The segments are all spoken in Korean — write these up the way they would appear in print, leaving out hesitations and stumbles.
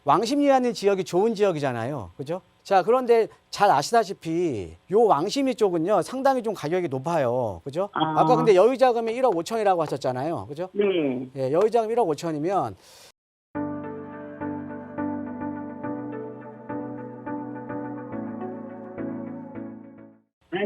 왕십리라는 지역이 좋은 지역이잖아요. 그죠? 자, 그런데 잘 아시다시피 요 왕십리 쪽은요, 상당히 좀 가격이 높아요. 그죠? 아까 근데 여유자금이 1억 5천이라고 하셨잖아요. 그죠? 네. 예, 여유자금 1억 5천이면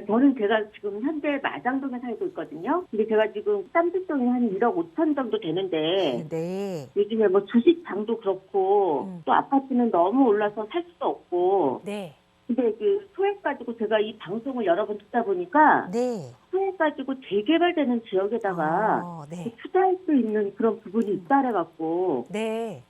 저는 제가 지금 현재 마장동에 살고 있거든요. 근데 제가 지금 쌈짓돈이 한 1억 5천 정도 되는데 네. 요즘에 뭐 주식장도 그렇고 또 아파트는 너무 올라서 살 수도 없고 네. 근데 그 소액 가지고 제가 이 방송을 여러 번 듣다 보니까 네. 소액 가지고 재개발되는 지역에다가 네. 투자할 수 있는 그런 부분이 있다 그래갖고 네.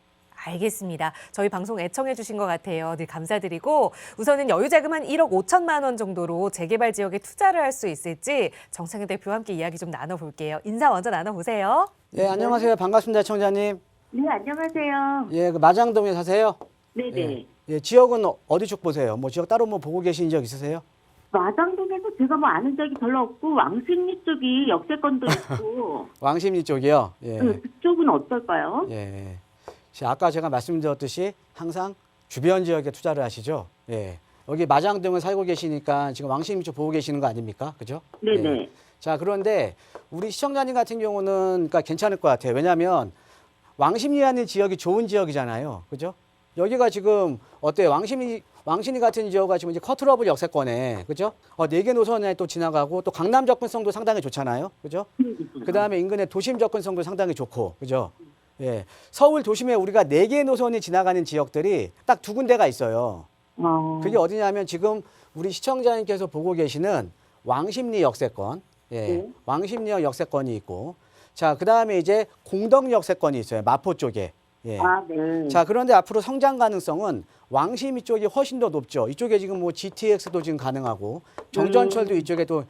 알겠습니다. 저희 방송 애청해 주신 것 같아요. 늘 감사드리고 우선은 여유자금 한 1억 5천만 원 정도로 재개발 지역에 투자를 할 수 있을지 정창현 대표와 함께 이야기 좀 나눠볼게요. 인사 먼저 나눠보세요. 예, 안녕하세요. 반갑습니다, 청자님. 네, 안녕하세요. 예, 그 마장동에 사세요? 네네. 예, 예, 지역은 어디 쪽 보세요? 뭐 지역 따로 뭐 보고 계신 지역 있으세요? 마장동에서 제가 뭐 아는 적이 별로 없고 왕십리 쪽이 역세권도 있고 왕십리 쪽이요. 예. 그쪽은 어떨까요? 예. 아까 제가 말씀드렸듯이 항상 주변 지역에 투자를 하시죠. 예. 여기 마장동에 살고 계시니까 지금 왕십리 쪽 보고 계시는 거 아닙니까? 그죠? 네네. 예. 자, 그런데 우리 시청자님 같은 경우는 그러니까 괜찮을 것 같아요. 왜냐하면 왕십리라는 지역이 좋은 지역이잖아요. 그죠? 여기가 지금 어때요? 왕십리 같은 지역가 지금 이제 커트러블 역세권에, 그죠? 4개 노선에 또 지나가고 또 강남 접근성도 상당히 좋잖아요. 그죠? 그 다음에 인근의 도심 접근성도 상당히 좋고, 그죠? 예. 서울 도심에 우리가 4개 노선이 지나가는 지역들이 딱 2군데가 있어요. 그게 어디냐면 지금 우리 시청자님께서 보고 계시는 왕십리 역세권, 예. 네. 왕십리 역세권이 있고, 자, 그 다음에 이제 공덕 역세권이 있어요. 마포 쪽에. 예. 네. 자, 그런데 앞으로 성장 가능성은 왕십리 쪽이 훨씬 더 높죠. 이쪽에 지금 뭐 GTX도 지금 가능하고 정전철도 이쪽에 또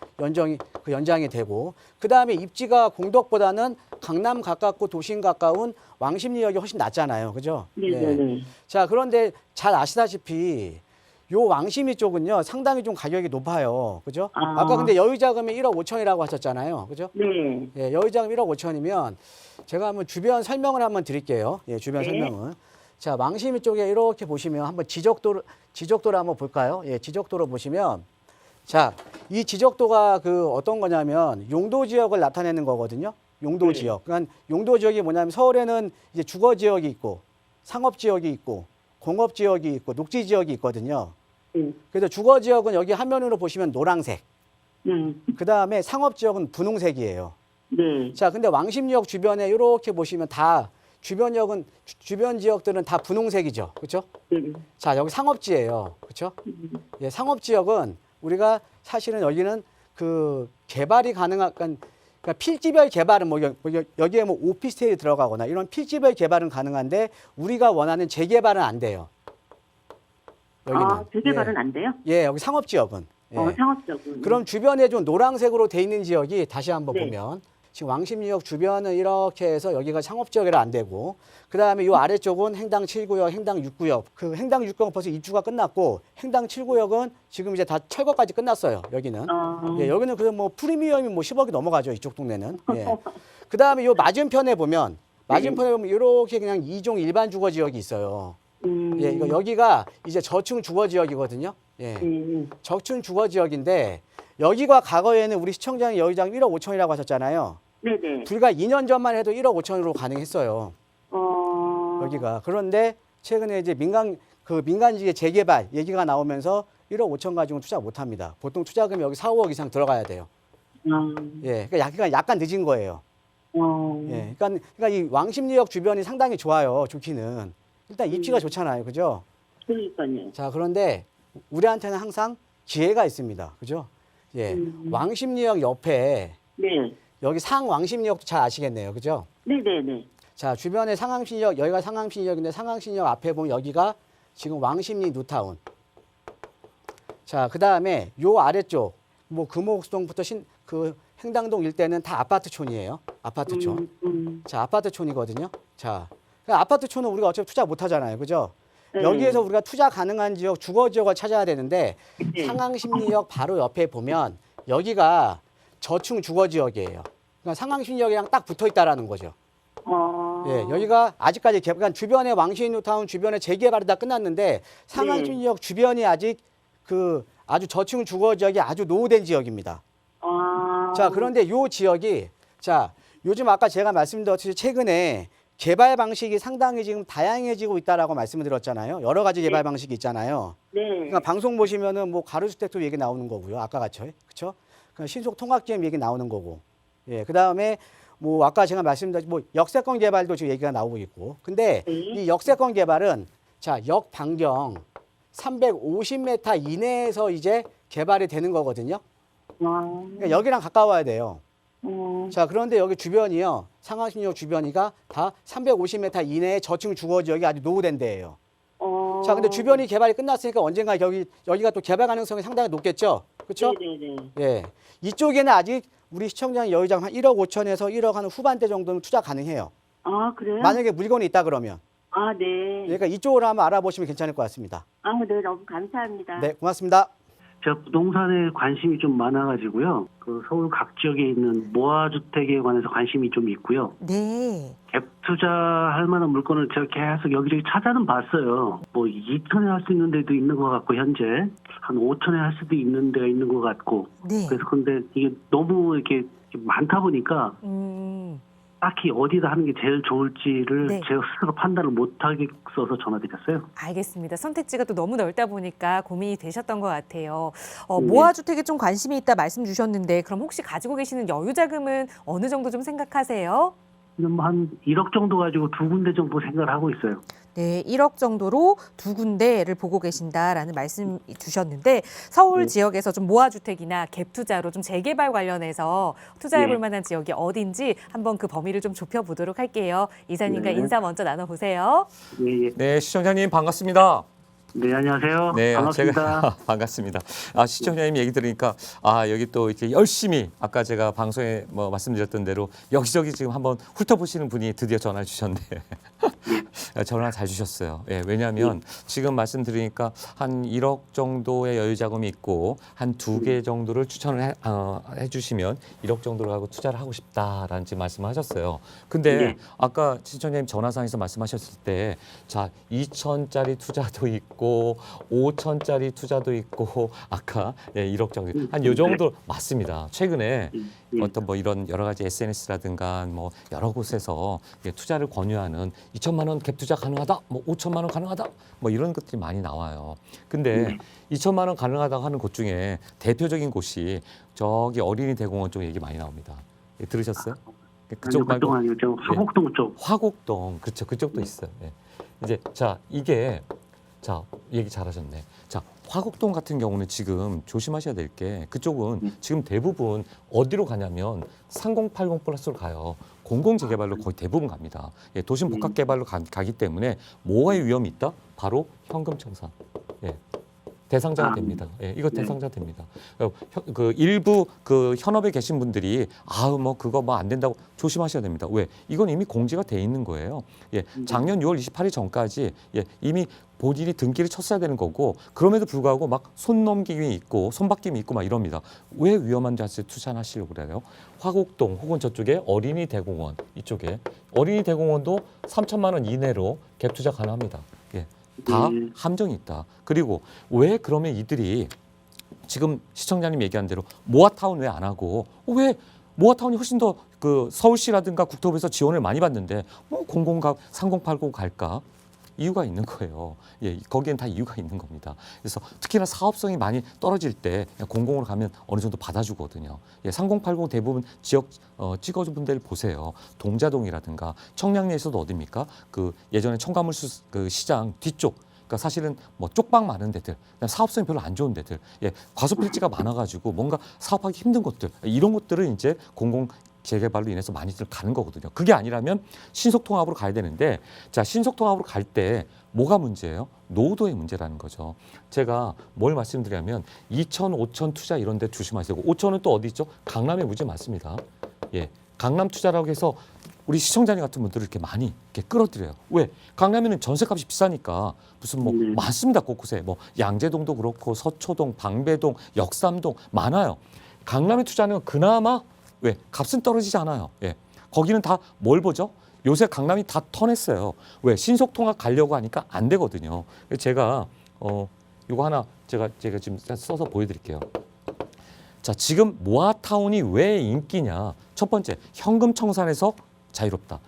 연장이 되고, 그 다음에 입지가 공덕보다는 강남 가깝고 도심 가까운 왕십리역이 훨씬 낫잖아요. 그죠? 네네네. 자, 그런데 잘 아시다시피 요 왕십리 쪽은요, 상당히 좀 가격이 높아요. 그죠? 아까 근데 여유자금이 1억 5천이라고 하셨잖아요. 그죠? 네. 예, 여유자금 1억 5천이면 제가 한번 주변 설명을 한번 드릴게요. 예, 주변 네. 설명을. 자, 왕십리 쪽에 이렇게 보시면 한번 지적도를 한번 볼까요? 예, 지적도로 보시면 자, 이 지적도가 그 어떤 거냐면 용도 지역을 나타내는 거거든요. 용도 네. 지역. 그러니까 용도 지역이 뭐냐면 서울에는 이제 주거 지역이 있고 상업 지역이 있고 공업 지역이 있고 녹지 지역이 있거든요. 그래서 주거 지역은 여기 화면으로 보시면 노란색. 그 다음에 상업 지역은 분홍색이에요. 네. 자, 근데 왕십리역 주변에 이렇게 보시면 다 주변 지역들은 다 분홍색이죠. 그렇죠? 자, 여기 상업지예요. 그렇죠? 예, 상업지역은 우리가 사실은 여기는 그 개발이 가능한 그러니까 필지별 개발은 여기에 뭐 오피스텔이 들어가거나 이런 필지별 개발은 가능한데 우리가 원하는 재개발은 안 돼요. 여기는. 재개발은 안 돼요? 예, 여기 상업지역은. 예. 상업적으로. 그럼 주변에 좀 노란색으로 돼 있는 지역이 다시 한번 네. 보면 지금 왕십리역 주변은 이렇게 해서 여기가 상업지역이라 안 되고 그다음에 이 아래쪽은 행당 7구역, 행당 6구역. 그 행당 6구역 벌써 입주가 끝났고 행당 7구역은 지금 이제 다 철거까지 끝났어요. 여기는. 예, 여기는 그래서 뭐 프리미엄이 뭐 10억이 넘어가죠. 이쪽 동네는. 예. 그다음에 요 맞은편에 보면 이렇게 그냥 2종 일반 주거 지역이 있어요. 예, 여기가 이제 저층 주거 지역이거든요. 예. 저층 주거 지역인데 여기가 과거에는 우리 시청자님 여유자금 1억 5천이라고 하셨잖아요. 네네. 불과 2년 전만 해도 1억 5천으로 가능했어요. 여기가. 그런데 최근에 이제 민간지의 재개발 얘기가 나오면서 1억 5천 가지고는 투자 못 합니다. 보통 투자금이 여기 4, 5억 이상 들어가야 돼요. 예. 그러니까 약간 늦은 거예요. 예. 그러니까 이 왕십리역 주변이 상당히 좋아요. 좋기는. 일단 입지가 좋잖아요. 그죠? 그러니까요. 자, 그런데 우리한테는 항상 기회가 있습니다. 그죠? 예. 왕십리역 옆에 네. 여기 상왕십리역도 잘 아시겠네요. 그죠? 네네네. 자, 주변에 상항신역, 여기가 상항신역인데 상항신역 앞에 보면 여기가 지금 왕십리 뉴타운. 자, 그 다음에 요 아래쪽, 뭐 금호국동부터 그 행당동 일대는 다 아파트촌이에요. 아파트촌. 자, 아파트촌이거든요. 자, 아파트촌은 우리가 어차피 투자 못 하잖아요. 그죠? 여기에서 우리가 투자 가능한 지역, 주거 지역을 찾아야 되는데 상항십리역 바로 옆에 보면 여기가 저층 주거 지역이에요. 그러니까 상항십리역이랑 딱 붙어 있다라는 거죠. 예, 여기가 아직까지 그러니까 주변에 왕십리뉴타운 주변에 재개발이 다 끝났는데 상암진역 주변이 아직 그 아주 저층 주거 지역이 아주 노후된 지역입니다. 자, 그런데 요 지역이 자, 요즘 아까 제가 말씀드렸듯이 최근에 개발 방식이 상당히 지금 다양해지고 있다라고 말씀을 드렸잖아요. 여러 가지 개발 방식이 있잖아요. 네. 그러니까 방송 보시면은 뭐 가로주택도 얘기 나오는 거고요. 아까 같이 그렇죠? 신속 통합기업 얘기 나오는 거고. 예, 그다음에 뭐 아까 제가 말씀드린 뭐 역세권 개발도 지금 얘기가 나오고 있고. 근데 네. 이 역세권 개발은 자, 역 반경 350m 이내에서 이제 개발이 되는 거거든요. 그러니까 여기랑 가까워야 돼요. 자, 그런데 여기 주변이요. 상암신역 주변이가 다 350m 이내의 저층 주거 지역이 아주 노후된 데예요. 자, 근데 주변이 개발이 끝났으니까 언젠가 여기가 또 개발 가능성이 상당히 높겠죠. 그렇죠? 네네네. 예. 이쪽에는 아직 우리 시청자 여유자금 한 1억 5천에서 1억 한 후반대 정도는 투자 가능해요. 아, 그래요? 만약에 물건이 있다 그러면. 아, 네. 그러니까 이쪽으로 한번 알아보시면 괜찮을 것 같습니다. 아, 네, 너무 감사합니다. 네, 고맙습니다. 제가 부동산에 관심이 좀 많아가지고요. 그 서울 각 지역에 있는 모아주택에 관해서 관심이 좀 있고요. 네. 갭 투자할 만한 물건을 제가 계속 여기저기 찾아는 봤어요. 뭐 2천에 할 수 있는 데도 있는 것 같고 현재 한 5천에 할 수도 있는 데가 있는 것 같고. 네. 그래서 근데 이게 너무 이렇게 많다 보니까 딱히 어디다 하는 게 제일 좋을지를 네. 제가 스스로 판단을 못하겠어서 전화드렸어요. 알겠습니다. 선택지가 또 너무 넓다 보니까 고민이 되셨던 것 같아요. 네. 모아주택에 좀 관심이 있다 말씀 주셨는데 그럼 혹시 가지고 계시는 여유자금은 어느 정도 좀 생각하세요? 그냥 뭐한 1억 정도 가지고 2군데 정도 생각을 하고 있어요. 네, 1억 정도로 2군데를 보고 계신다라는 말씀 주셨는데 서울 네. 지역에서 좀 모아주택이나 갭 투자로 좀 재개발 관련해서 투자해 볼 네. 만한 지역이 어딘지 한번 그 범위를 좀 좁혀 보도록 할게요. 이사님과 네. 인사 먼저 나눠보세요. 예, 예. 네, 시청자님 반갑습니다. 네, 안녕하세요. 네, 반갑습니다. 제가 반갑습니다. 시청자님 얘기 들으니까 여기 또 이렇게 열심히 아까 제가 방송에 뭐 말씀드렸던 대로 여기저기 지금 한번 훑어보시는 분이 드디어 전화를 주셨네요. 전화 잘 주셨어요. 예, 왜냐하면 지금 말씀드리니까 한 1억 정도의 여유 자금이 있고 한 2개 정도를 추천을 해주시면 1억 정도로 하고 투자를 하고 싶다라는 지금 말씀을 하셨어요. 근데 네. 아까 시청자님 전화상에서 말씀하셨을 때 자 2천짜리 투자도 있고 5천짜리 투자도 있고 아까 1억 정도 한 요 정도 맞습니다. 최근에 예. 어떤 뭐 이런 여러 가지 SNS라든가 뭐 여러 곳에서 투자를 권유하는 2천만 원 갭 투자 가능하다, 뭐 5천만 원 가능하다, 뭐 이런 것들이 많이 나와요. 근데 2천만 원 가능하다고 하는 곳 중에 대표적인 곳이 저기 어린이 대공원 쪽 얘기 많이 나옵니다. 예, 들으셨어요? 아니요, 그쪽 아니고 저 화곡동 쪽. 화곡동, 그렇죠. 그쪽도 있어요. 예. 이제 자 이게 자 얘기 잘하셨네. 자 화곡동 같은 경우는 지금 조심하셔야 될 게 그쪽은 지금 대부분 어디로 가냐면 3080 플러스로 가요. 공공재개발로 거의 대부분 갑니다. 예, 도심 복합개발로 가기 때문에 뭐의 위험이 있다? 바로 현금 청산. 예. 대상자가 됩니다. 예, 이거 대상자 됩니다. 그 일부 그 현업에 계신 분들이 뭐 그거 뭐 안 된다고 조심하셔야 됩니다. 왜? 이건 이미 공지가 돼 있는 거예요. 예, 작년 6월 28일 전까지 이미 본인이 등기를 쳤어야 되는 거고 그럼에도 불구하고 막 손 넘김이 있고 손바뀜이 있고 막 이럽니다. 왜 위험한 자세에 투자하시려고 그래요? 화곡동 혹은 저쪽에 어린이 대공원 이쪽에 어린이 대공원도 3천만 원 이내로 갭 투자 가능합니다. 예. 다 함정이 있다. 그리고 왜 그러면 이들이 지금 시청자님 얘기한 대로 모아타운 왜 안 하고 왜 모아타운이 훨씬 더 그 서울시라든가 국토부에서 지원을 많이 받는데 뭐 3080 갈까? 이유가 있는 거예요. 예, 거기엔 다 이유가 있는 겁니다. 그래서 특히나 사업성이 많이 떨어질 때 공공으로 가면 어느 정도 받아주거든요. 예, 3080 대부분 지역 찍어준 분들 보세요. 동자동이라든가 청량리에서도 어딥니까? 그 예전에 청가물 그 시장 뒤쪽. 그러니까 사실은 뭐 쪽방 많은 데들, 사업성이 별로 안 좋은 데들, 과소 필지가 많아가지고 뭔가 사업하기 힘든 곳들 이런 것들을 이제 공공 재개발로 인해서 많이들 가는 거거든요. 그게 아니라면 신속통합으로 가야 되는데 자 신속통합으로 갈 때 뭐가 문제예요? 노후도의 문제라는 거죠. 제가 뭘 말씀드리냐면 2천, 5천 투자 이런 데 조심하세요. 5천은 또 어디 있죠? 강남에 무지 많습니다. 예, 강남 투자라고 해서 우리 시청자님 같은 분들을 이렇게 많이 이렇게 끌어들여요. 왜? 강남에는 전세값이 비싸니까 무슨 뭐 많습니다. 곳곳에 뭐 양재동도 그렇고 서초동, 방배동, 역삼동 많아요. 강남에 투자하는 건 그나마 왜? 값은 떨어지지 않아요. 예. 거기는 다 뭘 보죠? 요새 강남이 다 터냈어요. 왜? 신속통합 가려고 하니까 안 되거든요. 제가 이거 하나 제가 지금 써서 보여드릴게요. 자, 지금 모아타운이 왜 인기냐? 첫 번째, 현금 청산에서 자유롭다.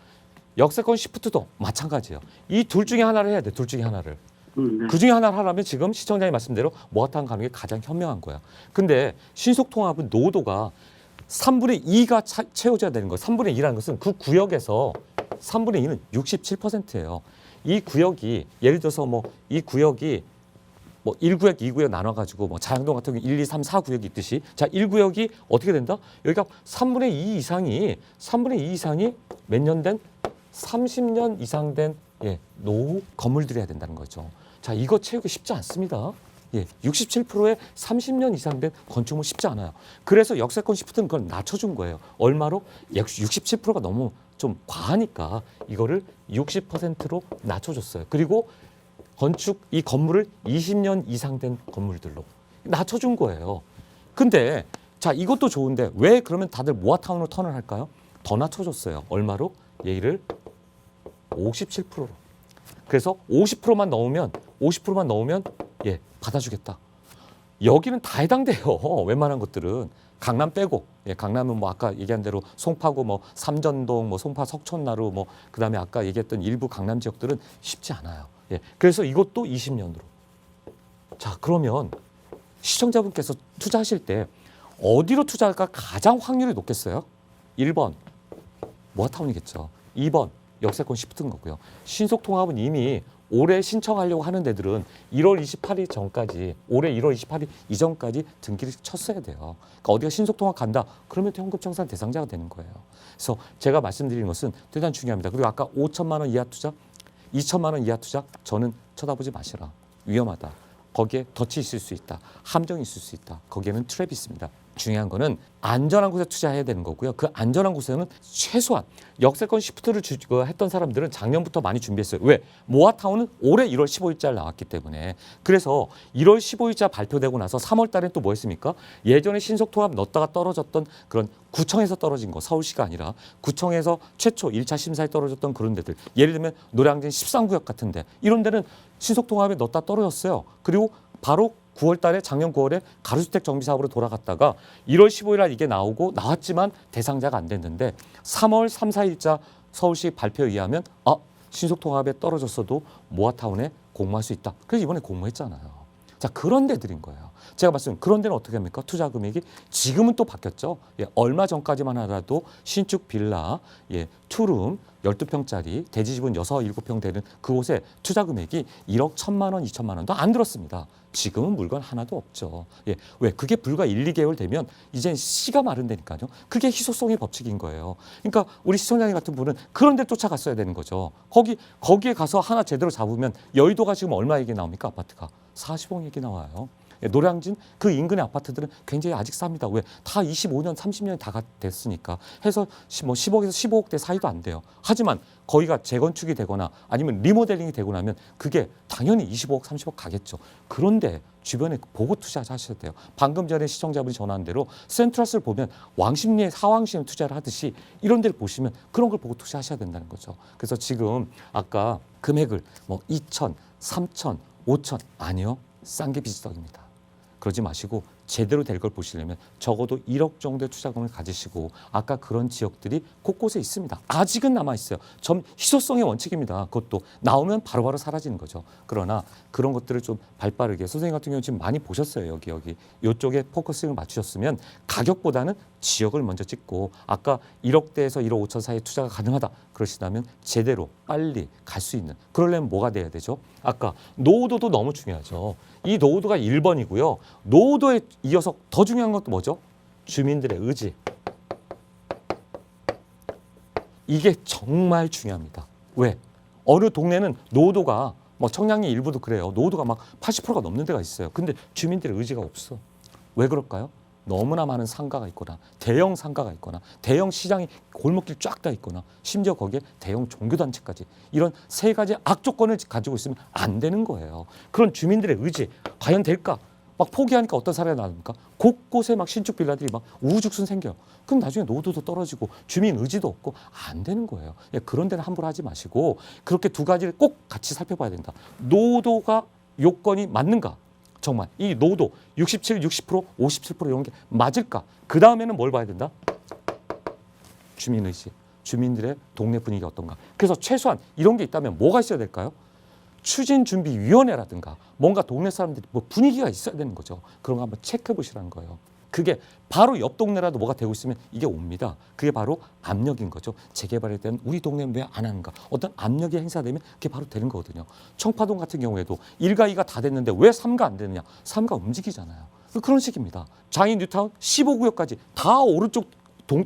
역세권 시프트도 마찬가지예요. 이 둘 중에 하나를 해야 돼. 둘 중에 하나를. 네. 그 중에 하나를 하려면 지금 시청자님 말씀대로 모아타운 가는 게 가장 현명한 거야. 근데 신속통합은 노도가 3분의 2가 채워져야 되는 거예요. 3분의 2라는 것은 그 구역에서 3분의 2는 67%예요. 이 구역이 예를 들어서 뭐 이 구역이 뭐 1구역, 2구역 나눠가지고 뭐 자양동 같은 경우 1, 2, 3, 4구역이 있듯이 자 1구역이 어떻게 된다? 여기가 3분의 2 이상이 몇 년 된? 30년 이상 된 노후 건물들이어야 된다는 거죠. 자 이거 채우기 쉽지 않습니다. 67%의 30년 이상 된 건축물 쉽지 않아요. 그래서 역세권 시프트는 그걸 낮춰준 거예요. 얼마로? 67%가 너무 좀 과하니까 이거를 60%로 낮춰줬어요. 그리고 건축 이 건물을 20년 이상 된 건물들로 낮춰준 거예요. 근데 자 이것도 좋은데 왜 그러면 다들 모아타운으로 턴을 할까요? 더 낮춰줬어요. 얼마로? 얘를 57%로. 그래서 50%만 넣으면 받아주겠다. 여기는 다 해당돼요. 웬만한 것들은 강남 빼고 강남은 뭐 아까 얘기한 대로 송파구 뭐 삼전동 뭐 송파 석촌나루 뭐 그다음에 아까 얘기했던 일부 강남 지역들은 쉽지 않아요. 그래서 이것도 20년으로. 자 그러면 시청자분께서 투자하실 때 어디로 투자할까 가장 확률이 높겠어요? 1번 모아타운이겠죠. 2번 역세권 시프트인 거고요. 신속통합은 이미 올해 신청하려고 하는 데들은 1월 28일 전까지 올해 1월 28일 이전까지 등기를 쳤어야 돼요. 그러니까 어디가 신속통합 간다 그러면 현금청산 대상자가 되는 거예요. 그래서 제가 말씀드리는 것은 대단히 중요합니다. 그리고 아까 5천만 원 이하 투자 2천만 원 이하 투자 저는 쳐다보지 마시라. 위험하다. 거기에 덫이 있을 수 있다. 함정이 있을 수 있다. 거기에는 트랩이 있습니다. 중요한 거는 안전한 곳에 투자해야 되는 거고요. 그 안전한 곳에는 최소한 역세권 시프트를 했던 사람들은 작년부터 많이 준비했어요. 왜? 모아타운은 올해 1월 15일자 나왔기 때문에. 그래서 1월 15일자 발표되고 나서 3월 달에 또 뭐 했습니까? 예전에 신속통합 넣었다가 떨어졌던 그런 구청에서 떨어진 거, 서울시가 아니라 구청에서 최초 1차 심사에 떨어졌던 그런 데들. 예를 들면 노량진 13구역 같은데 이런 데는 신속통합에 넣었다 떨어졌어요. 그리고 바로 9월 달에 작년 9월에 가로주택 정비 사업으로 돌아갔다가 1월 15일 날 이게 나왔지만 대상자가 안 됐는데 3월 3, 4일자 서울시 발표에 의하면 신속통합에 떨어졌어도 모아타운에 공모할 수 있다. 그래서 이번에 공모했잖아요. 자 그런 데들인 거예요. 제가 말씀 그런 데는 어떻게 합니까? 투자 금액이 지금은 또 바뀌었죠. 얼마 전까지만 하더라도 신축 빌라, 투룸 12평짜리 대지집은 6, 7평 되는 그곳에 투자 금액이 1억 1천만 원, 2천만 원도 안 들었습니다. 지금은 물건 하나도 없죠. 왜? 그게 불과 1, 2개월 되면 이제 씨가 마른다니까요. 그게 희소성의 법칙인 거예요. 그러니까 우리 시청자님 같은 분은 그런 데 쫓아갔어야 되는 거죠. 거기에 가서 하나 제대로 잡으면 여의도가 지금 얼마 얘기 나옵니까? 아파트가 40억 얘기 나와요. 노량진 그 인근의 아파트들은 굉장히 아직 쌉니다. 왜? 다 25년, 30년이 다 됐으니까 해서 뭐 10억에서 15억대 사이도 안 돼요. 하지만 거기가 재건축이 되거나 아니면 리모델링이 되고 나면 그게 당연히 25억, 30억 가겠죠. 그런데 주변에 보고 투자하셔야 돼요. 방금 전에 시청자분이 전화한 대로 센트럴스를 보면 왕십리에 하왕시에 투자를 하듯이 이런 데를 보시면 그런 걸 보고 투자하셔야 된다는 거죠. 그래서 지금 아까 금액을 뭐 2천, 3천, 5천 아니요. 싼 게 비지떡입니다. 그러지 마시고 제대로 될 걸 보시려면 적어도 1억 정도의 투자금을 가지시고 아까 그런 지역들이 곳곳에 있습니다. 아직은 남아있어요. 희소성의 원칙입니다. 그것도 나오면 바로바로 사라지는 거죠. 그러나 그런 것들을 좀 발빠르게 선생님 같은 경우는 지금 많이 보셨어요. 여기 이쪽에 포커싱을 맞추셨으면 가격보다는 지역을 먼저 찍고 아까 1억대에서 1억 5천 사이에 투자가 가능하다 그러시다면 제대로 빨리 갈 수 있는 그러려면 뭐가 돼야 되죠? 아까 노후도도 너무 중요하죠. 이 노후도가 1번이고요. 노후도에 이어서 더 중요한 것도 뭐죠? 주민들의 의지. 이게 정말 중요합니다. 왜? 어느 동네는 노후도가 뭐 청량리 일부도 그래요. 노후도가 막 80%가 넘는 데가 있어요. 근데 주민들의 의지가 없어. 왜 그럴까요? 너무나 많은 상가가 있거나 대형 상가가 있거나 대형 시장이 골목길 쫙 다 있거나 심지어 거기에 대형 종교단체까지 이런 세 가지 악조건을 가지고 있으면 안 되는 거예요. 그런 주민들의 의지 과연 될까? 막 포기하니까 어떤 사례가 나옵니까? 곳곳에 막 신축 빌라들이 막 우후죽순 생겨요. 그럼 나중에 노도도 떨어지고 주민 의지도 없고 안 되는 거예요. 예, 그런 데는 함부로 하지 마시고 그렇게 두 가지를 꼭 같이 살펴봐야 된다. 노도가 요건이 맞는가? 정말 이 노도 67, 60%, 57% 이런 게 맞을까? 그 다음에는 뭘 봐야 된다? 주민 의지, 주민들의 동네 분위기가 어떤가? 그래서 최소한 이런 게 있다면 뭐가 있어야 될까요? 추진준비위원회라든가 뭔가 동네 사람들이 뭐 분위기가 있어야 되는 거죠. 그런 거 한번 체크해 보시라는 거예요. 그게 바로 옆 동네라도 뭐가 되고 있으면 이게 옵니다. 그게 바로 압력인 거죠. 재개발에 대한 우리 동네는 왜 안 하는가? 어떤 압력이 행사되면 그게 바로 되는 거거든요. 청파동 같은 경우에도 1가 2가 다 됐는데 왜 3가 안 되느냐? 3가 움직이잖아요. 그런 식입니다. 장인 뉴타운 15구역까지 다 오른쪽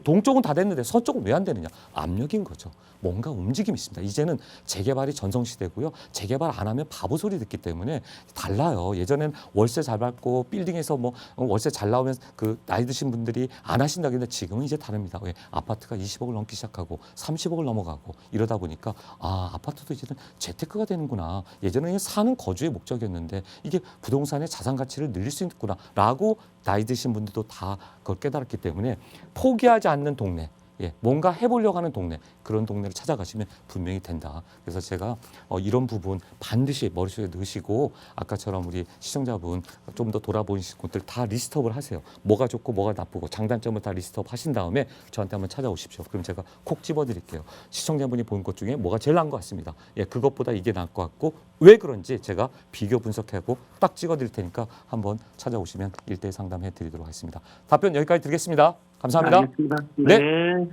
동쪽은 다 됐는데 서쪽은 왜 안 되느냐? 압력인 거죠. 뭔가 움직임이 있습니다. 이제는 재개발이 전성시대고요. 재개발 안 하면 바보 소리 듣기 때문에 달라요. 예전엔 월세 잘 받고 빌딩에서 뭐 월세 잘 나오면 그 나이 드신 분들이 안 하신다고 했는데 지금은 이제 다릅니다. 왜? 아파트가 20억을 넘기 시작하고 30억을 넘어가고 이러다 보니까 아, 아파트도 이제는 재테크가 되는구나. 예전에는 사는 거주의 목적이었는데 이게 부동산의 자산 가치를 늘릴 수 있구나라고 나이 드신 분들도 다 그걸 깨달았기 때문에 포기하지 않는 동네, 예, 뭔가 해보려고 하는 동네, 그런 동네를 찾아가시면 분명히 된다. 그래서 제가 이런 부분 반드시 머릿속에 넣으시고 아까처럼 우리 시청자분 좀 더 돌아보신 곳들 다 리스트업을 하세요. 뭐가 좋고 뭐가 나쁘고 장단점을 다 리스트업 하신 다음에 저한테 한번 찾아오십시오. 그럼 제가 콕 집어드릴게요. 시청자분이 본 것 중에 뭐가 제일 나은 것 같습니다. 예, 그것보다 이게 나을 것 같고 왜 그런지 제가 비교 분석하고 딱 찍어드릴 테니까 한번 찾아오시면 1대1 상담해 드리도록 하겠습니다. 답변 여기까지 드리겠습니다. 감사합니다. 알겠습니다. 네. 네.